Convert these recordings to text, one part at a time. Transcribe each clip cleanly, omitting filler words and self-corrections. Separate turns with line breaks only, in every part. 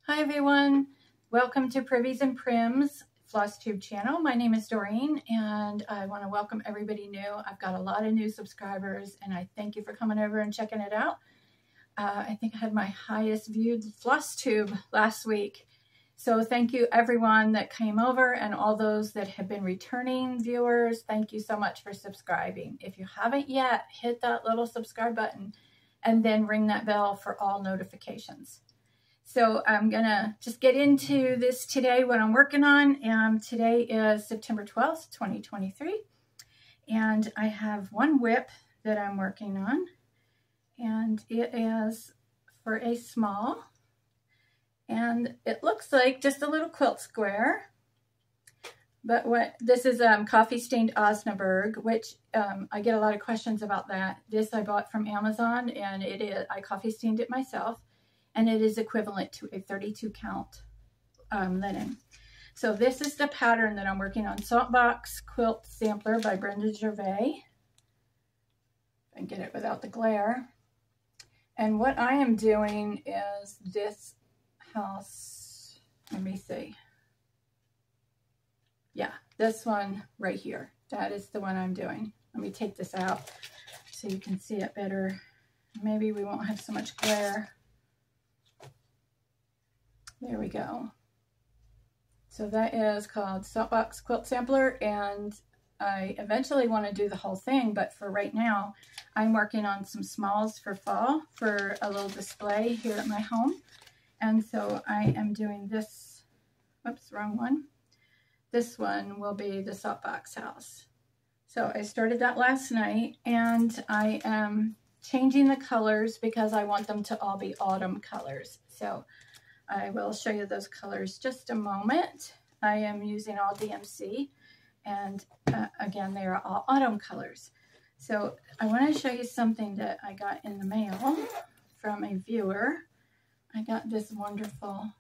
Hi everyone, welcome to Privies and Prims Flosstube channel. My name is Doreen and I want to welcome everybody new. I've got a lot of new subscribers and I thank you for coming over and checking it out. I think I had my highest viewed Flosstube last week. So thank you everyone that came over and all those that have been returning viewers. Thank you so much for subscribing. If you haven't yet, hit that little subscribe button and then ring that bell for all notifications. So I'm gonna just get into this today, what I'm working on. Today is September 12th, 2023. And I have one whip that I'm working on. And it is for a small. And it looks like just a little quilt square. But this is Coffee Stained Osnaburg, which I get a lot of questions about that. This I bought from Amazon and I coffee stained it myself. And it is equivalent to a 32 count linen. So this is the pattern that I'm working on. Saltbox Quilt Sampler by Brenda Gervais. If I can get it without the glare. And what I am doing is this house, let me see. Yeah, this one right here. That is the one I'm doing. Let me take this out so you can see it better. Maybe we won't have so much glare. There we go. So that is called Saltbox Quilt Sampler, and I eventually want to do the whole thing, but for right now, I'm working on some smalls for fall for a little display here at my home. And so I am doing this, oops, wrong one. This one will be the Saltbox house. So I started that last night, and I am changing the colors because I want them to all be autumn colors. So I will show you those colors just a moment. I am using all DMC, and again, they are all autumn colors. So I want to show you something that I got in the mail from a viewer. I got this wonderful,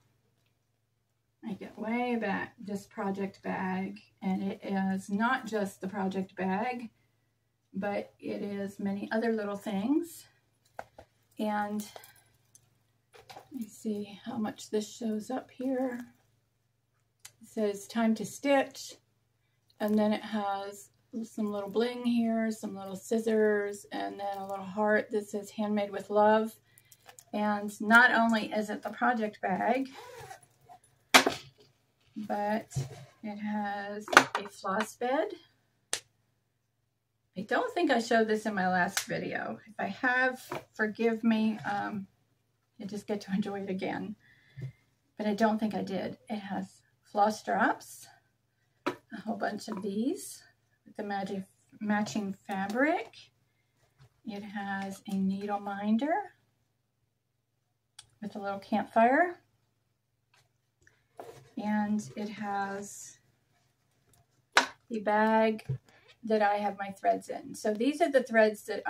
I get way back, this project bag, and it is not just the project bag, but it is many other little things. And let me see how much this shows up here. It says time to stitch, and then it has some little bling here, some little scissors, and then a little heart that says handmade with love. And not only is it the project bag, but it has a floss bed. I don't think I showed this in my last video. If I have, forgive me. You just get to enjoy it again. But I don't think I did. It has floss drops, a whole bunch of these with the matching fabric. It has a needle minder with a little campfire. And it has the bag that I have my threads in. So these are the threads that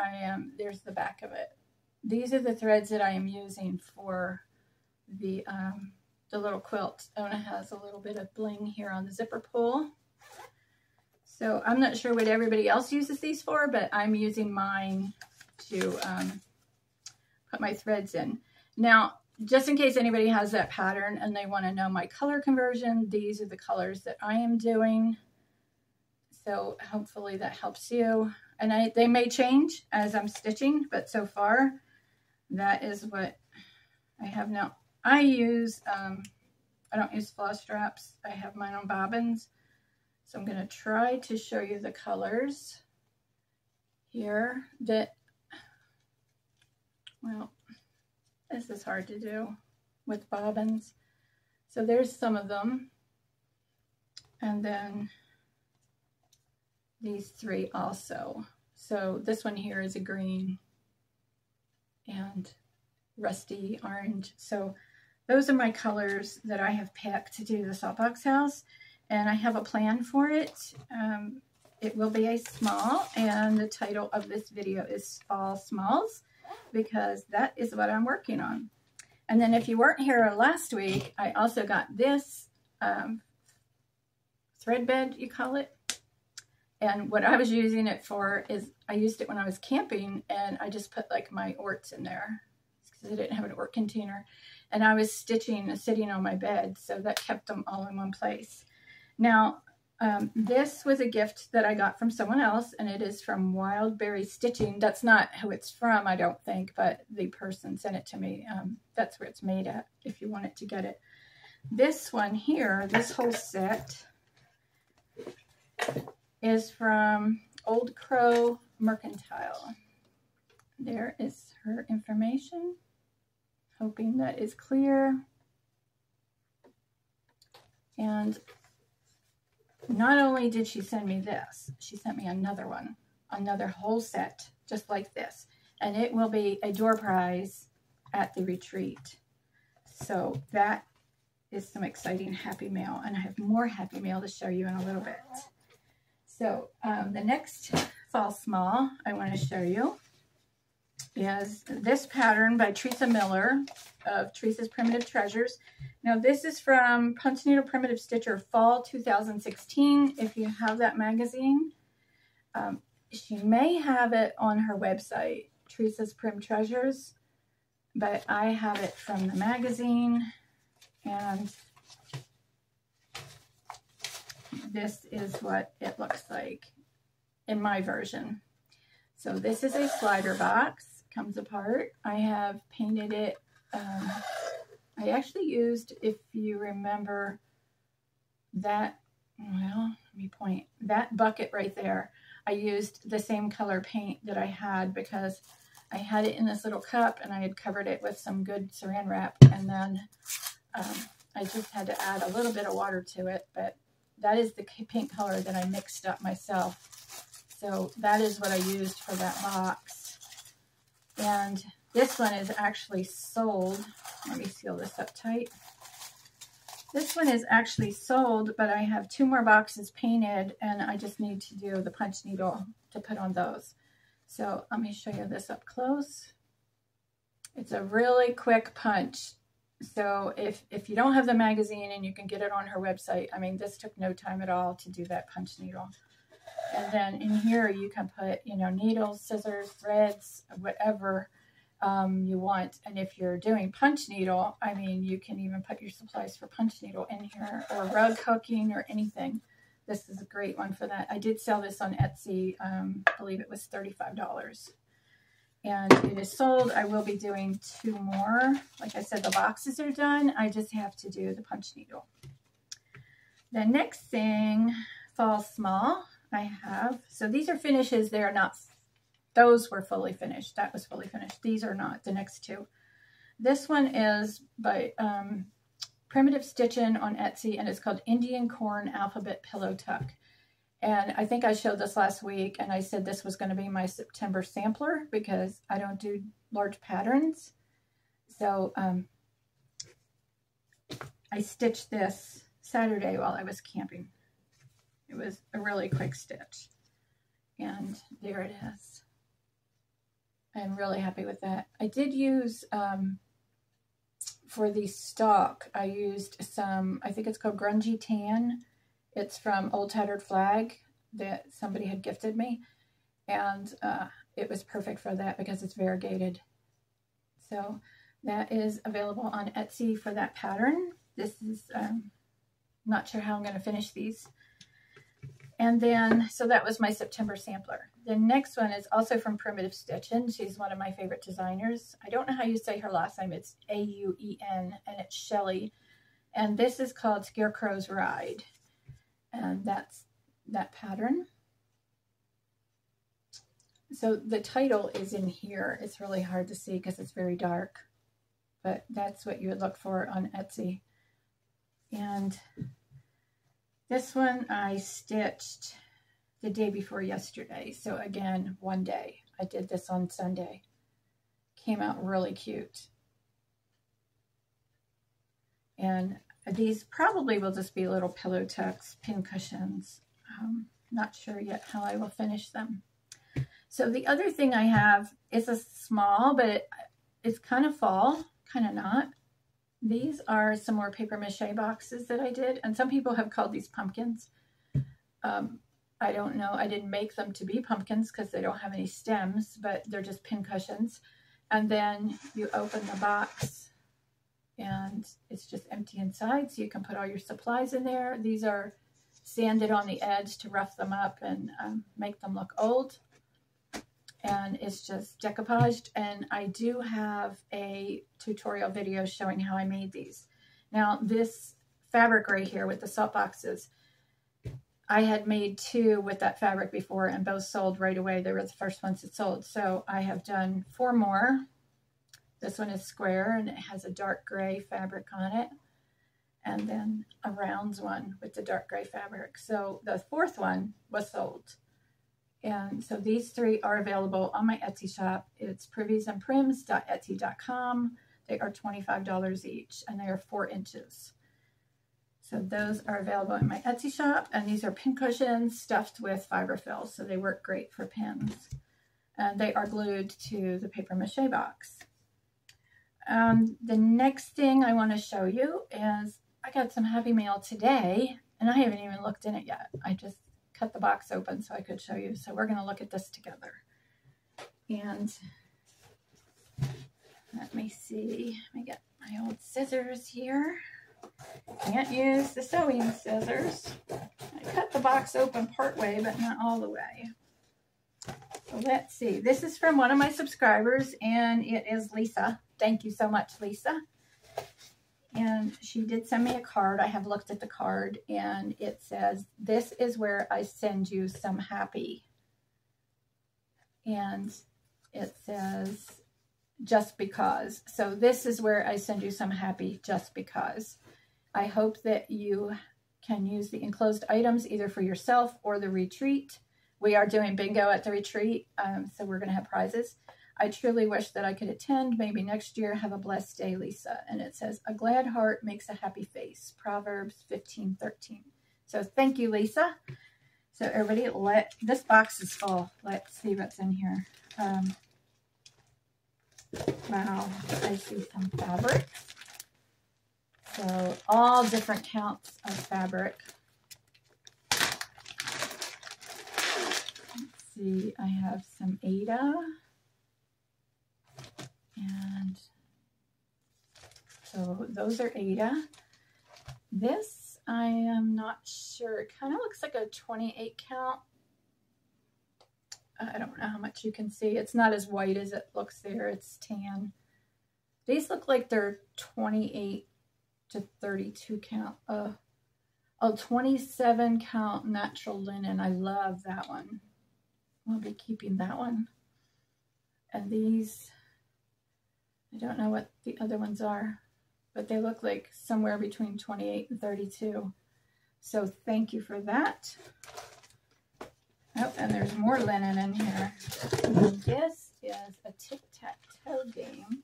there's the back of it. These are the threads that I am using for the little quilt. And it has a little bit of bling here on the zipper pull. So I'm not sure what everybody else uses these for, but I'm using mine to put my threads in. Now, just in case anybody has that pattern and they want to know my color conversion, these are the colors that I am doing. So hopefully that helps you. And they may change as I'm stitching, but so far, that is what I have now. I don't use floss straps. I have mine on bobbins. So I'm going to try to show you the colors here well, this is hard to do with bobbins. So there's some of them. And then these three also. So this one here is a green and rusty orange. So those are my colors that I have picked to do the Saltbox house, and I have a plan for it. It will be a small, and the title of this video is Fall Smalls, because that is what I'm working on. And then if you weren't here last week, I also got this thread bed, you call it. And what I was using it for is I used it when I was camping, and I just put like my orts in there. because I didn't have a work container. And I was stitching sitting on my bed, so that kept them all in one place. Now, this was a gift that I got from someone else, and it is from Wildberry Stitching. That's not who it's from, I don't think, but the person sent it to me. That's where it's made at, if you wanted to get it. This one here, this whole set, is from Old Crow Mercantile. There is her information. Hoping that is clear. And not only did she send me this, she sent me another one, another whole set, just like this. And it will be a door prize at the retreat. So that is some exciting happy mail. And I have more happy mail to show you in a little bit. So the next fall small I want to show you is this pattern by Teresa Miller of Teresa's Primitive Treasures. Now this is from Punch Needle Primitive Stitcher Fall 2016. If you have that magazine, she may have it on her website, Teresa's Prim Treasures, but I have it from the magazine, and this is what it looks like in my version. So this is a slider box, comes apart. I have painted it. I actually used, if you remember that, well, let me point, that bucket right there. I used the same color paint that I had because I had it in this little cup and I had covered it with some good saran wrap, and then I just had to add a little bit of water to it, but that is the paint color that I mixed up myself. So that is what I used for that box. And this one is actually sold. Let me seal this up tight. This one is actually sold, but I have 2 more boxes painted, and I just need to do the punch needle to put on those. So let me show you this up close. It's a really quick punch. So if you don't have the magazine and you can get it on her website, I mean, this took no time at all to do that punch needle. And then in here you can put, you know, needles, scissors, threads, whatever you want. And if you're doing punch needle, I mean, you can even put your supplies for punch needle in here, or rug hooking or anything. This is a great one for that. I did sell this on Etsy. I believe it was $35. And it is sold. I will be doing 2 more. Like I said, the boxes are done. I just have to do the punch needle. The next thing, fall small, I have. So these are finishes. They are not, those were fully finished. That was fully finished. These are not, the next 2. This one is by Primitive Stitching on Etsy, and it's called Indian Corn Alphabet Pillow Tuck. And I think I showed this last week, and I said this was going to be my September sampler because I don't do large patterns. So I stitched this Saturday while I was camping. It was a really quick stitch. And there it is. I'm really happy with that. I did use, for the stock, I used some, I think it's called Grungy Tan. It's from Old Tattered Flag that somebody had gifted me. And it was perfect for that because it's variegated. So that is available on Etsy for that pattern. This is, not sure how I'm going to finish these. And then, so that was my September sampler. The next one is also from Primitive Stitching. She's one of my favorite designers. I don't know how you say her last name. It's A-U-E-N, and it's Shelley. And this is called Scarecrow's Ride. And that's that pattern. So the title is in here. It's really hard to see because it's very dark. But that's what you would look for on Etsy. And this one I stitched the day before yesterday. So again, one day. I did this on Sunday. Came out really cute. And these probably will just be little pillow tucks, pin cushions. Not sure yet how I will finish them. So the other thing I have is a small, but it's kind of fall, kind of not. These are some more paper mache boxes that I did, and some people have called these pumpkins. I don't know. I didn't make them to be pumpkins because they don't have any stems, but they're just pin cushions. And then you open the box and it's just empty inside, so you can put all your supplies in there. These are sanded on the edge to rough them up and make them look old. And it's just decoupaged, and I do have a tutorial video showing how I made these. Now this fabric right here with the salt boxes, I had made 2 with that fabric before and both sold right away. They were the first ones that sold. So I have done 4 more. This one is square and it has a dark gray fabric on it. And then a rounds one with the dark gray fabric. So the 4th one was sold. And so these 3 are available on my Etsy shop. It's priviesandprims.etsy.com. They are $25 each, and they are 4 inches. So those are available in my Etsy shop, and these are pin cushions stuffed with fiberfill, so they work great for pins. And they are glued to the paper mache box. The next thing I want to show you is I got some Happy Mail today, and I haven't even looked in it yet. I just cut the box open so I could show you. So we're going to look at this together. And let me see. Let me get my old scissors here. Can't use the sewing scissors. I cut the box open part way, but not all the way. So let's see. This is from one of my subscribers, and it is Lisa. Thank you so much, Lisa. And she did send me a card. I have looked at the card, and it says, "This is where I send you some happy." And it says, "Just because." So this is where I send you some happy just because. I hope that you can use the enclosed items either for yourself or the retreat. We are doing bingo at the retreat, so we're going to have prizes. I truly wish that I could attend. Maybe next year. Have a blessed day, Lisa. And it says, "A glad heart makes a happy face." Proverbs 15:13. So thank you, Lisa. So everybody, this box is full. Let's see what's in here. Wow, I see some fabric. So all different counts of fabric. Let's see, I have some Aida. And so those are Aida. This, I am not sure. It kind of looks like a 28 count. I don't know how much you can see. It's not as white as it looks there. It's tan. These look like they're 28 to 32 count. Oh, 27 count natural linen. I love that one. I'll be keeping that one. And these, I don't know what the other ones are, but they look like somewhere between 28 and 32. So thank you for that. Oh, and there's more linen in here. This is a tic-tac-toe game.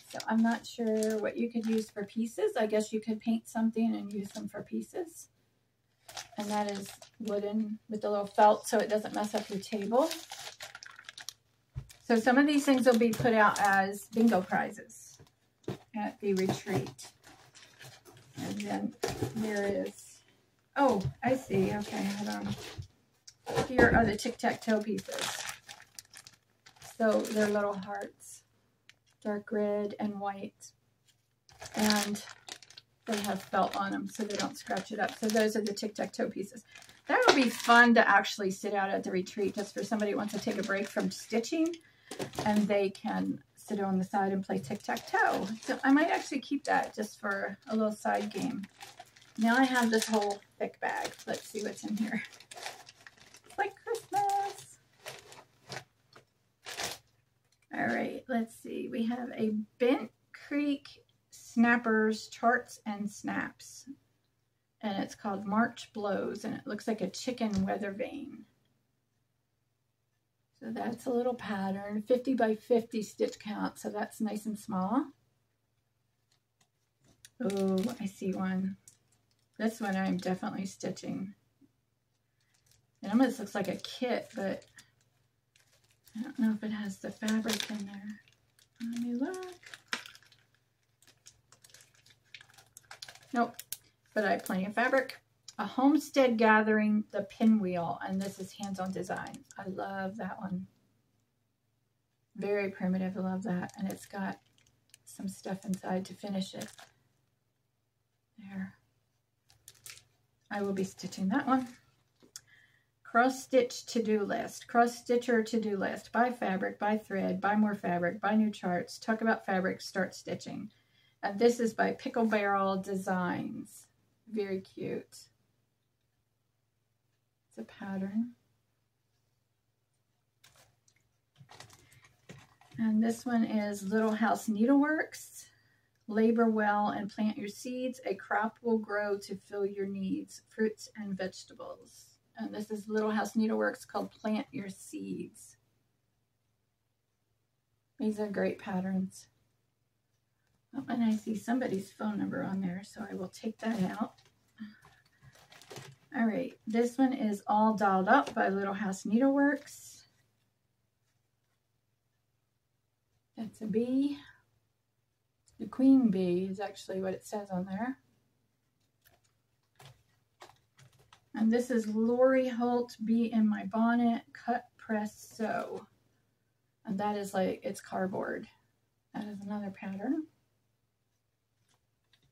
So I'm not sure what you could use for pieces. I guess you could paint something and use them for pieces. And that is wooden with the little felt so it doesn't mess up your table. So some of these things will be put out as bingo prizes at the retreat. And then there is, oh, I see. Okay, hold on. Here are the tic-tac-toe pieces. So they're little hearts, dark red and white. And they have felt on them so they don't scratch it up. So those are the tic-tac-toe pieces. That would be fun to actually sit out at the retreat just for somebody who wants to take a break from stitching. And they can sit on the side and play tic-tac-toe. So I might actually keep that just for a little side game. Now I have this whole thick bag. Let's see what's in here. It's like Christmas. All right, let's see. We have a Bent Creek Snappers Charts and Snaps. And it's called March Blows. And it looks like a chicken weather vane. So that's a little pattern, 50 by 50 stitch count, so that's nice and small. Oh, I see one. This one I'm definitely stitching. It almost looks like a kit, but I don't know if it has the fabric in there. Let me look. Nope, but I have plenty of fabric. A Homestead Gathering, the Pinwheel, and this is Hands-On Design. I love that one. Very primitive. I love that. And it's got some stuff inside to finish it. There. I will be stitching that one. Cross stitch to-do list. Cross stitcher to-do list. Buy fabric, buy thread, buy more fabric, buy new charts, talk about fabric, start stitching. And this is by Pickle Barrel Designs. Very cute. It's a pattern. And this one is Little House Needleworks. Labor well and plant your seeds. A crop will grow to fill your needs. Fruits and vegetables. And this is Little House Needleworks called Plant Your Seeds. These are great patterns. Oh, and I see somebody's phone number on there, so I will take that out. All right, this one is All Dolled Up by Little House Needleworks. That's a bee. The queen bee is actually what it says on there. And this is Lori Holt, Bee in My Bonnet, Cut, Press, Sew. And that is like, it's cardboard. That is another pattern.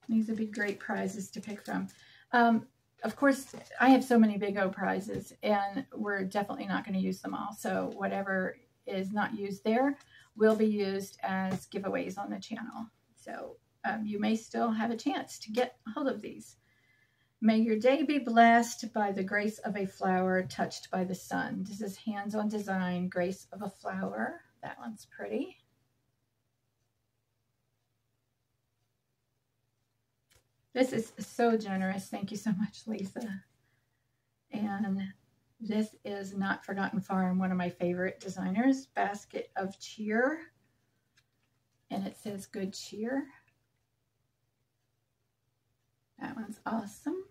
These would be great prizes to pick from. Of course, I have so many Big O prizes, and we're definitely not going to use them all. So whatever is not used there will be used as giveaways on the channel. So you may still have a chance to get a hold of these. May your day be blessed by the grace of a flower touched by the sun. This is Hands-on Design, Grace of a Flower. That one's pretty. This is so generous. Thank you so much, Lisa. And this is Not Forgotten Farm, one of my favorite designers, Basket of Cheer. And it says Good Cheer. That one's awesome.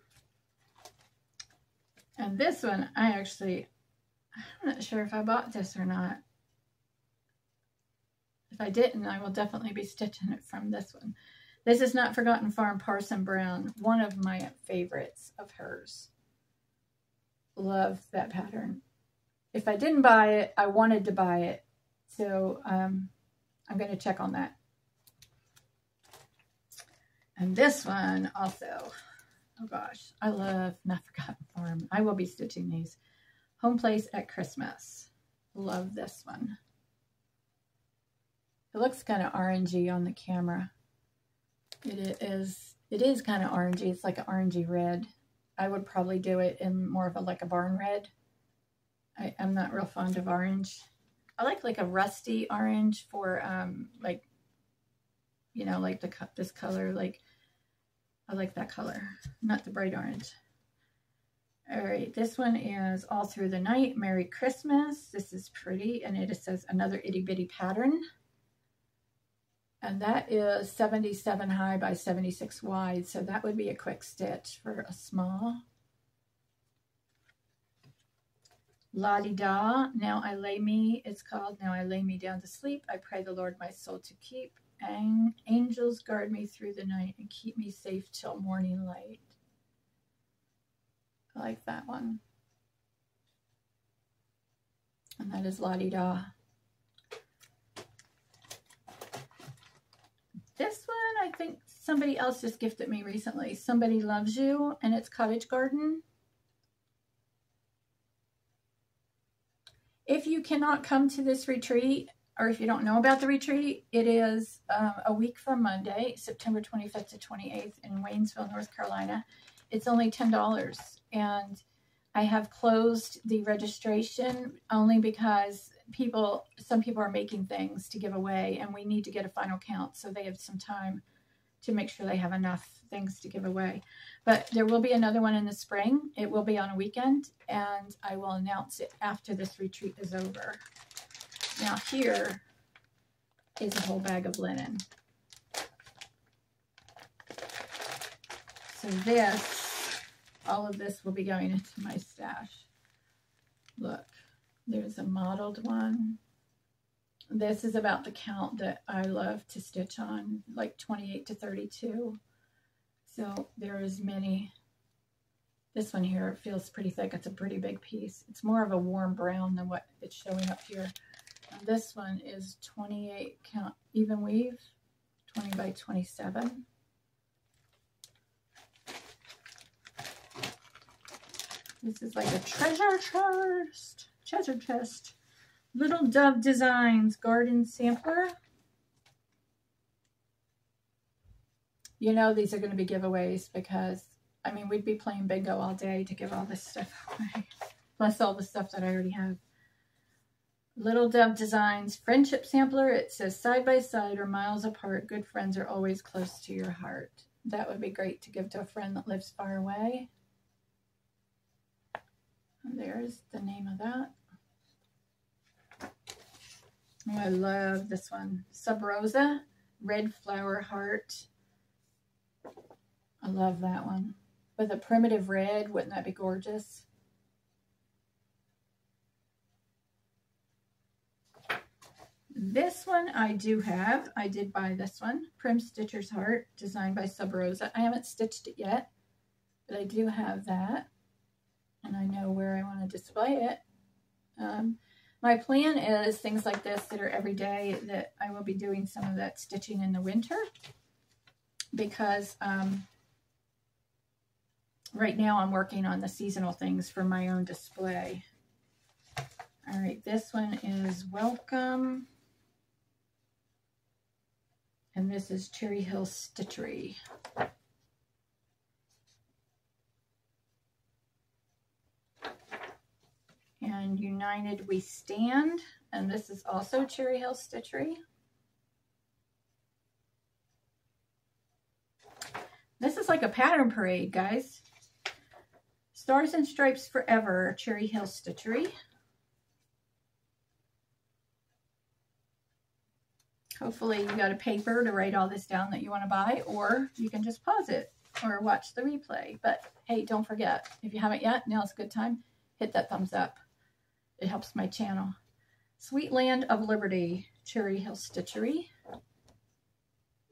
And this one, I'm not sure if I bought this or not. If I didn't, I will definitely be stitching it from this one. This is Not Forgotten Farm, Parson Brown, one of my favorites of hers. Love that pattern. If I didn't buy it, I wanted to buy it. So I'm going to check on that. And this one also, oh gosh, I love Not Forgotten Farm. I will be stitching these. Home Place at Christmas. Love this one. It looks kind of orangey on the camera. It is kind of orangey. It's like an orangey red. I would probably do it in more of a like a barn red. I'm not real fond of orange. I like a rusty orange for like, you know, like this color. Like I like that color, not the bright orange. All right, this one is All Through the Night, Merry Christmas. This is pretty, and it says Another Itty Bitty Pattern. And that is 77 high by 76 wide, so that would be a quick stitch for a small. La-di-da, Now I Lay Me, it's called Now I Lay Me Down to Sleep. I pray the Lord my soul to keep. Angels guard me through the night and keep me safe till morning light. I like that one. And that is La-di-da. This one, I think somebody else just gifted me recently. Somebody Loves You, and it's Cottage Garden. If you cannot come to this retreat, or if you don't know about the retreat, it is a week from Monday, September 25th to 28th in Waynesville, North Carolina. It's only $10, and I have closed the registration only because some people are making things to give away, and we need to get a final count, so they have some time to make sure they have enough things to give away. But there will be another one in the spring. It will be on a weekend, and I will announce it after this retreat is over. Now here is a whole bag of linen. So all of this will be going into my stash. Look. There's a modeled one. This is about the count that I love to stitch on, like 28 to 32. So there is many. This one here feels pretty thick. It's a pretty big piece. It's more of a warm brown than what it's showing up here. This one is 28 count even weave, 20 by 27. This is like a treasure chest. Little Dove Designs garden sampler. You know these are going to be giveaways because, I mean, we'd be playing bingo all day to give all this stuff away. Plus all the stuff that I already have. Little Dove Designs friendship sampler. It says side by side or miles apart. Good friends are always close to your heart. That would be great to give to a friend that lives far away. And there's the name of that. Oh, I love this one. Sub Rosa, red flower heart. I love that one. With a primitive red, wouldn't that be gorgeous? This one I do have. I did buy this one. Prim Stitcher's Heart, designed by Sub Rosa. I haven't stitched it yet, but I do have that. And I know where I want to display it. My plan is things like this that are every day, that I will be doing some of that stitching in the winter. Because right now I'm working on the seasonal things for my own display. All right, this one is Welcome. And this is Cherry Hill Stitchery. And United We Stand. And this is also Cherry Hill Stitchery. This is like a pattern parade, guys. Stars and Stripes Forever, Cherry Hill Stitchery. Hopefully you got a paper to write all this down that you want to buy, or you can just pause it or watch the replay. But hey, don't forget, if you haven't yet, now's a good time. Hit that thumbs up. It helps my channel. Sweet Land of Liberty, Cherry Hill Stitchery.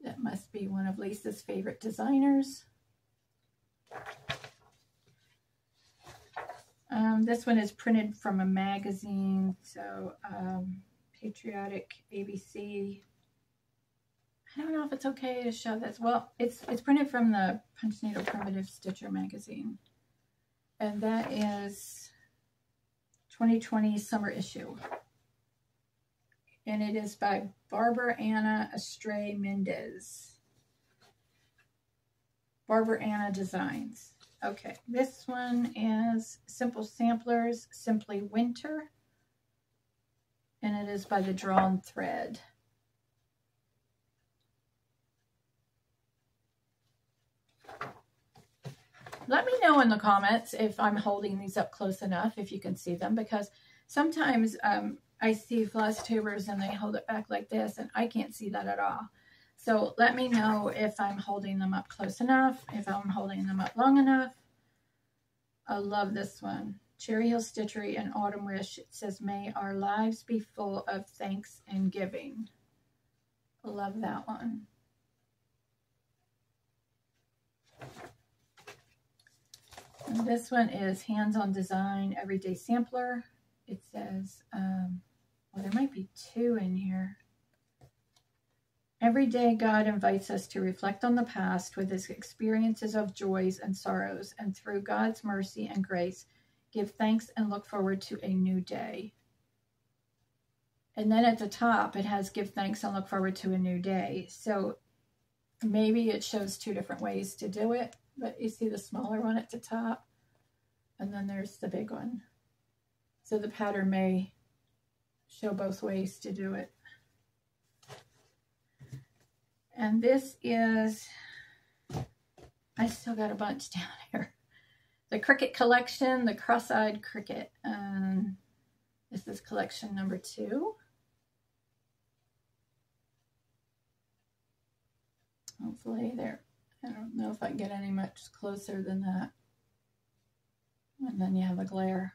That must be one of Lisa's favorite designers. This one is printed from a magazine, so Patriotic ABC. I don't know if it's okay to show this. Well, it's printed from the Punch Needle Primitive Stitcher magazine. And that is 2020 summer issue. And it is by Barbara Anna Estrella Mendez. Barbara Anna Designs. Okay, this one is Simple Samplers, Simply Winter. And it is by the Drawn Thread. Let me know in the comments if I'm holding these up close enough, if you can see them, because sometimes I see floss tubers and they hold it back like this and I can't see that at all. So let me know if I'm holding them up close enough, if I'm holding them up long enough. I love this one. Cherry Hill Stitchery and Autumn Wish. It says, may our lives be full of thanks and giving. I love that one. And this one is Hands-on Design Everyday Sampler. It says, well, there might be two in here. Every day, God invites us to reflect on the past with his experiences of joys and sorrows, and through God's mercy and grace, give thanks and look forward to a new day. And then at the top, it has give thanks and look forward to a new day. So maybe it shows two different ways to do it, but you see the smaller one at the top, and then there's the big one. So the pattern may show both ways to do it. And this is, I still got a bunch down here. The Cricket Collection, the Cross-Eyed Cricket. This is collection number 2. Hopefully there, I don't know if I can get any much closer than that. And then you have a glare.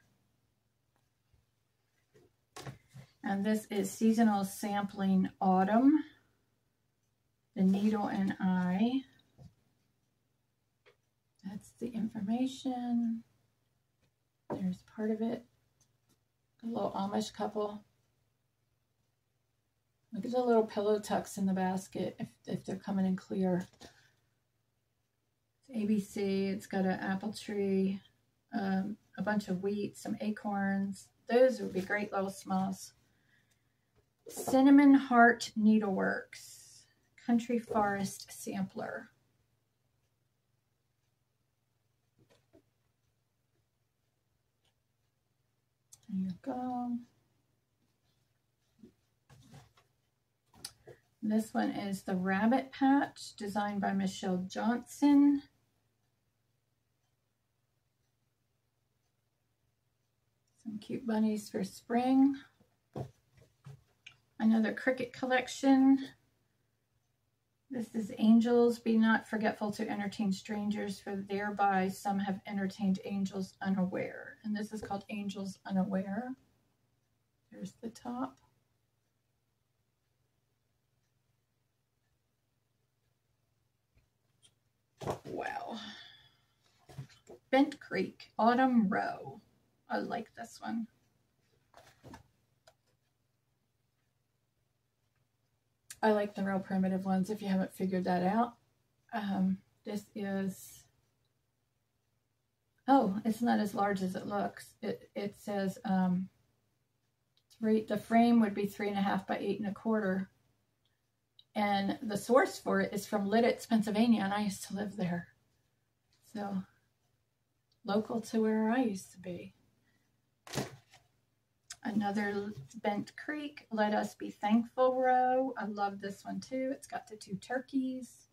And this is Seasonal Sampling Autumn. The Needle and Eye. That's the information. There's part of it. A little Amish couple. Look at the little pillow tucks in the basket if they're coming in clear. It's ABC. It's got an apple tree, a bunch of wheat, some acorns. Those would be great little smalls. Cinnamon Heart Needleworks, Country Forest Sampler. There you go. This one is the Rabbit Patch, designed by Michelle Johnson. Some cute bunnies for spring. Another Cricket collection. This is Angels, Be Not Forgetful to Entertain Strangers, for thereby some have entertained angels unaware. And this is called Angels Unaware. There's the top. Wow. Bent Creek, Autumn Row. I like this one. I like the real primitive ones if you haven't figured that out. This is, oh, it's not as large as it looks. It says the frame would be 3.5 by 8 1/4. And the source for it is from Lidditz, Pennsylvania, and I used to live there. So, local to where I used to be. Another Bent Creek, Let Us Be Thankful row. I love this one too. It's got the 2 turkeys.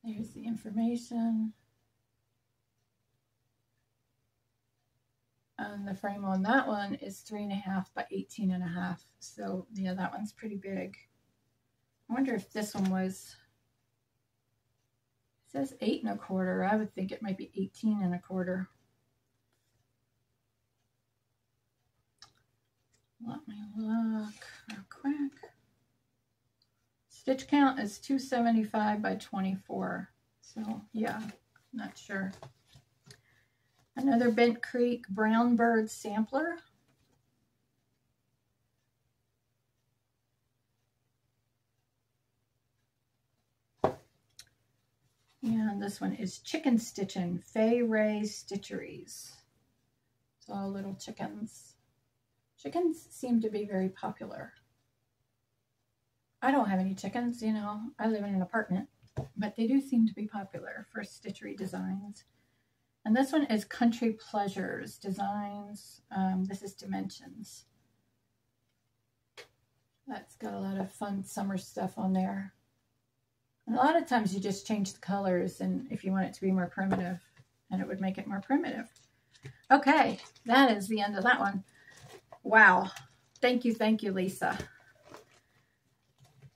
There's the information. And the frame on that one is 3.5 by 18.5. So yeah, that one's pretty big. I wonder if this one was, it says 8 1/4. I would think it might be 18 1/4. Let me look real quick. Stitch count is 275 by 24. So yeah, not sure. Another Bent Creek Brown Bird Sampler. And this one is Chicken Stitching, Fay Ray Stitcheries. It's all little chickens. Chickens seem to be very popular. I don't have any chickens, you know. I live in an apartment, but they do seem to be popular for stitchery designs. And this one is Country Pleasures Designs. This is Dimensions. That's got a lot of fun summer stuff on there. And a lot of times you just change the colors, and if you want it to be more primitive, and it would make it more primitive. Okay, that is the end of that one. Wow. Thank you, Lisa.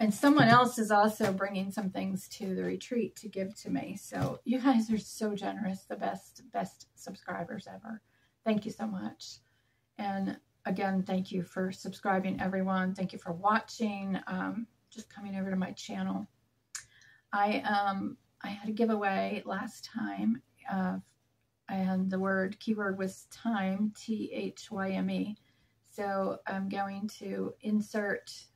And someone else is also bringing some things to the retreat to give to me. So you guys are so generous, the best subscribers ever. Thank you so much. And again, thank you for subscribing, everyone. Thank you for watching, just coming over to my channel. I had a giveaway last time, and the keyword was time, THYME. So I'm going to insert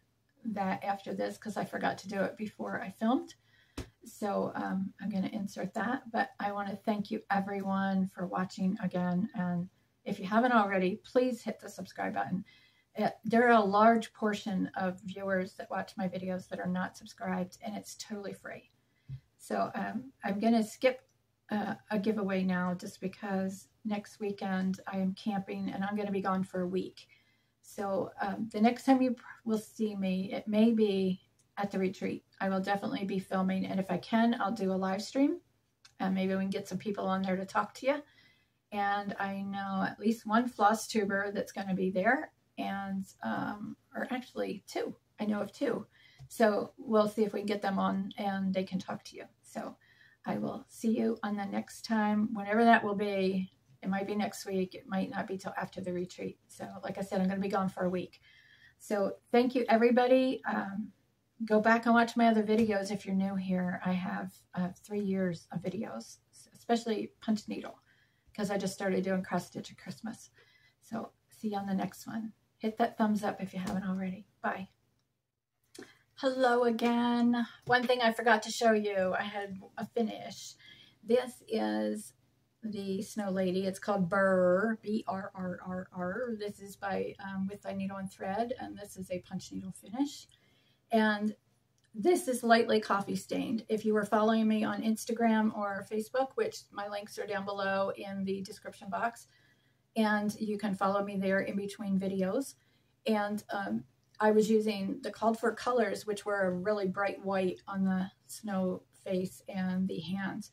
that after this because I forgot to do it before I filmed. So I'm going to insert that. But I want to thank you everyone for watching again. And if you haven't already, please hit the subscribe button. There are a large portion of viewers that watch my videos that are not subscribed, and it's totally free. So I'm going to skip a giveaway now just because next weekend I am camping and I'm going to be gone for a week. So the next time you will see me, it may be at the retreat. I will definitely be filming, and if I can, I'll do a live stream. Maybe we can get some people on there to talk to you. And I know at least one Flosstuber that's going to be there, and or actually 2. I know of 2. So we'll see if we can get them on and they can talk to you. So I will see you on the next time, whenever that will be. It might be next week. It might not be till after the retreat. So like I said, I'm going to be gone for a week. So thank you, everybody. Go back and watch my other videos if you're new here. I have 3 years of videos, especially punch needle, because I just started doing cross stitch at Christmas. So see you on the next one. Hit that thumbs up if you haven't already. Bye. Bye. Hello again. One thing I forgot to show you, I had a finish. This is the Snow Lady. It's called Burr, B-R-R-R-R. This is by With Thy Needle and Thread, and this is a punch needle finish. And this is lightly coffee stained. If you were following me on Instagram or Facebook, which my links are down below in the description box, and you can follow me there in between videos. And I was using the called for colors, which were a really bright white on the snow face and the hands.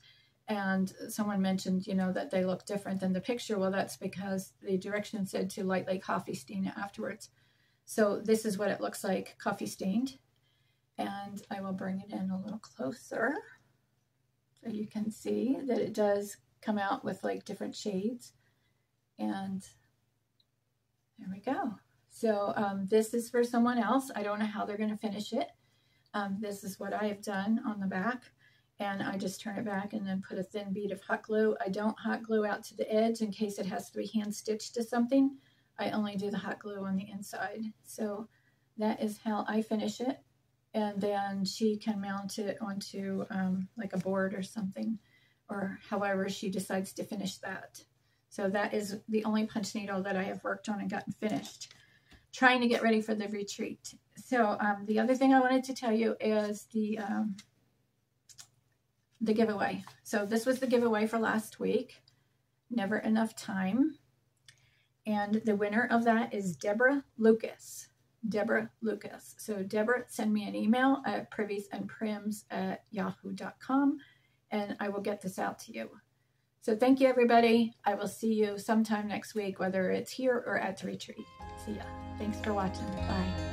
And someone mentioned, you know, that they look different than the picture. Well, that's because the directions said to lightly coffee stain it afterwards. So this is what it looks like, coffee stained. And I will bring it in a little closer so you can see that it does come out with like different shades. And there we go. So this is for someone else. I don't know how they're going to finish it. This is what I have done on the back. And I just turn it back and then put a thin bead of hot glue. I don't hot glue out to the edge in case it has to be hand stitched to something. I only do the hot glue on the inside. So that is how I finish it. And then she can mount it onto like a board or something, or however she decides to finish that. So that is the only punch needle that I have worked on and gotten finished. Trying to get ready for the retreat. So the other thing I wanted to tell you is the giveaway. So this was the giveaway for last week. Never Enough Time. And the winner of that is Deborah Lucas. Deborah Lucas. So Deborah, send me an email at priviesandprims@yahoo.com and I will get this out to you. So thank you, everybody. I will see you sometime next week, whether it's here or at the retreat. See ya. Thanks for watching. Bye.